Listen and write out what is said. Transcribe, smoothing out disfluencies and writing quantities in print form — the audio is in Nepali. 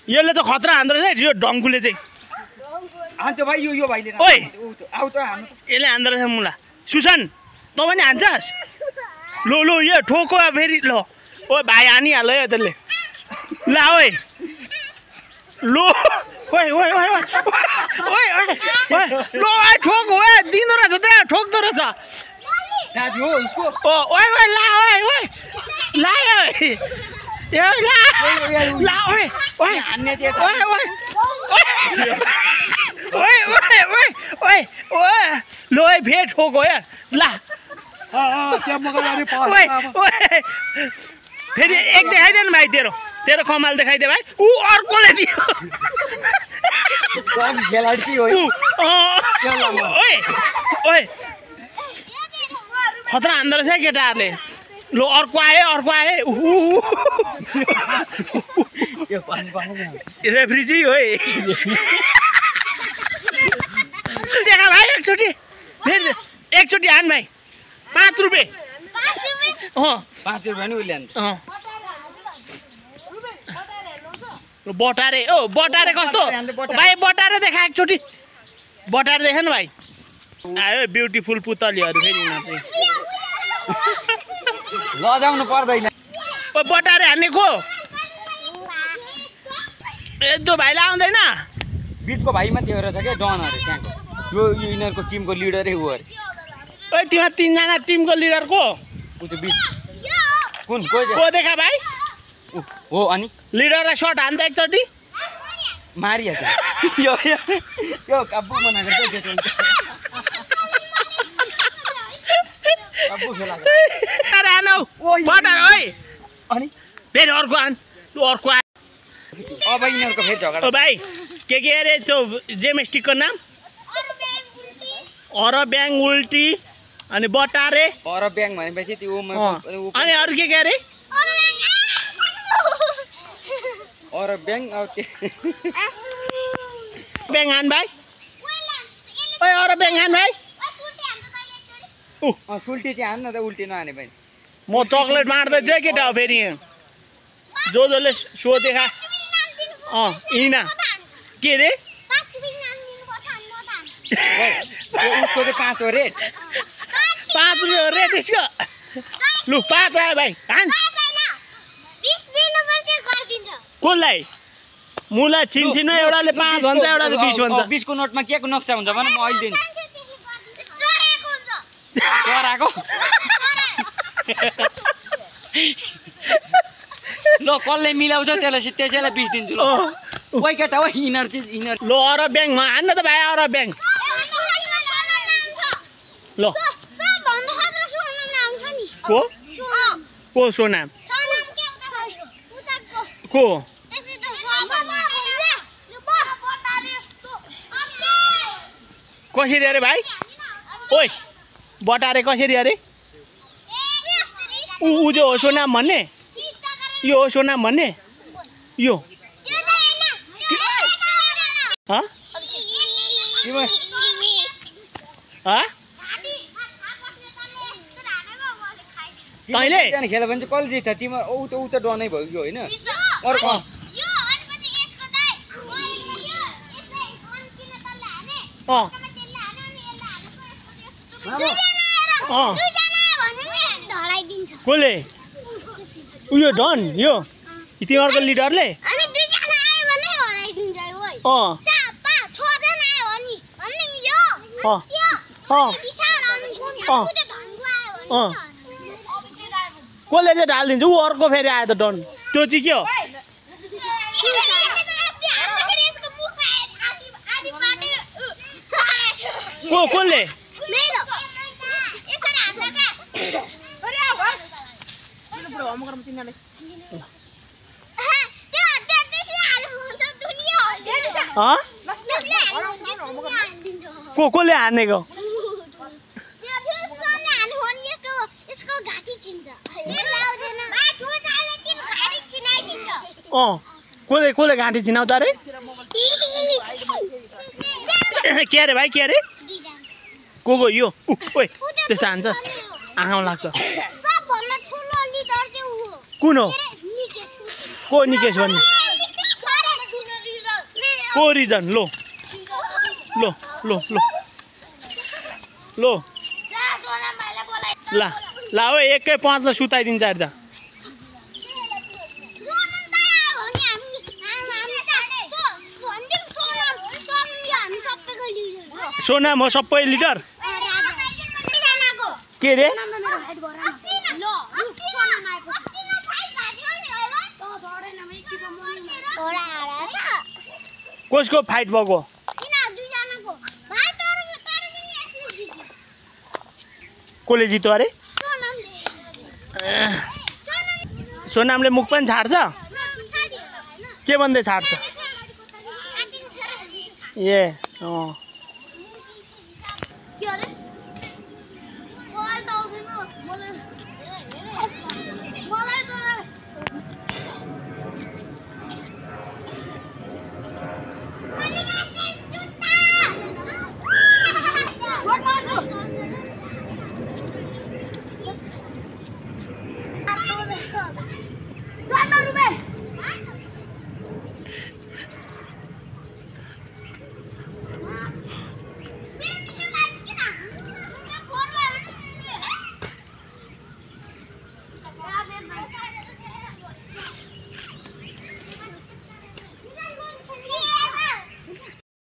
यसले त खतरा हान्दो रहेछ यो डङ्कुले चाहिँ हान्थ्यो भाइ यो भाइले ओइ आउ त हान्नु यसले हान्दो रहेछ मुला सुसन तँ पनि हान्छस् लो लो यो ठोको फेरि ल ओ भाइ हानिहाल्यो यो त्यसले ला ओइ लो ओइ ओइ ओइ ओइ ओइ ओइ लो ओइ ठोक ओइ दिँदो रहेछ त्यहाँ ठोक्दो रहेछ दाजु हो उसको ओ ओइ ओइ ला ओइ ओइ ला ओइ ए ला ला ओइ ओइ हान्ने चाहिँ ओइ ओइ ओइ ओइ ओइ ओइ ओइ लो ओइ फेरि ठोक यार ला त्यहाँ मगर ओइ ओइ फेरि एक देखाइदे न भाइ तेरो तेरो कमाल देखाइदे भाइ ऊ अर्कोले दियो खेलाडी हो ओइ ओइ खतरा हान्दो रहेछ केटाहरूले लो अर्को आयो रेफ्री चाहिँ हो देखा भाइ एकचोटि फेरि एकचोटि हान भाइ 5 रुपियाँ 5 रुपियाँ नि उसले बटारे ओ बटारे कस्तो भाइ बटारे देखा एकचोटि बटारे देखा न भाइ आयो ब्युटिफुल पुतलीहरू फेरि यिनीहरू चाहिँ लजाउनु पर्दैन ओ बटारे हान्ने को यदो भाइलाई आउँदैन बिचको भाइ मात्रै हो रहेछ क्या डनहरू त्यहाँको यो यिनीहरूको टिमको लिडरै हो अरे ओइ तिम्रो 3 जना टिमको लिडर को ऊ त्यो बिच कुन को देखा भाइ हो अनि लिडरलाई सर्ट हान्दा एकचोटि मारिहाल्छ यो काबु बनाएको काबु खेलाएको बटार ओइ अनि फेरि अर्को आन तँ अर्को आन अब यिनीहरूको फेरि झगडा ओ भाइ के अरे त्यो जेमेस्टिकको नाम अरब्याङ उल्टी अनि बटारे अरब्याङ भनेपछि त्यो अनि अरू के अरे अरब्याङ अब ब्याङ हान भाइ ओइ अरब्याङ हान भाइ सुल्टी चाहिँ हान्न त उल्टी नहाने पनि म चक्लेट मार्दैछु है केटा हो फेरि जसले सो देखा इना के अरे उसको चाहिँ 5 हो रेट 5 रुपियाँ हो रेट यसको लु 5 आयो भाइ हान कसलाई मुला छिनछिनो एउटाले 5 भन्छ एउटाले 20 भन्छ 20 को नोटमा के को नक्सा हुन्छ भने म अहिले दिन्छु चराको ल कसले मिलाउँछ त्यसैलाई 20 दिन्छु ल ओइ केटा हो यिनीहरू चाहिँ यिनीहरू ल अरब्याङ हान्न त भाइ अरब्याङ ल को सोनाम को कसरी अरे भाइ ओइ बटारे कसरी अरे ऊ जो हो सोनाम भन्ने यो हो सोनाम भन्ने यो तैँले खेल्यो भने चाहिँ कसले जित्छ तिम्रो ऊ त डनै भयो कि होइन अर्को कसले उयो डन यो तिमीहरूको लिडरले कसले चाहिँ ढालिदिन्छ ऊ अर्को फेरि आयो त डन त्यो चाहिँ के हो कसले कसले हानेको कसले घाँटी छिनाउँछ अरे के अरे भाइ के अरे को यो ओइ त्यस्तो हान्छस् आँखामा लाग्छ कुन हो को निकेश भन्ने कोरिजन लो लो लो लो लो ला ला हो 1.5 ला सुताइदिन्छ हेर्दा सोनाम हो सबै लिटर के रे कसको फाइट भएको कसले जित्यो अरे सोनामले मुख पनि छाड्छ के भन्दै छाड्छ ए अँ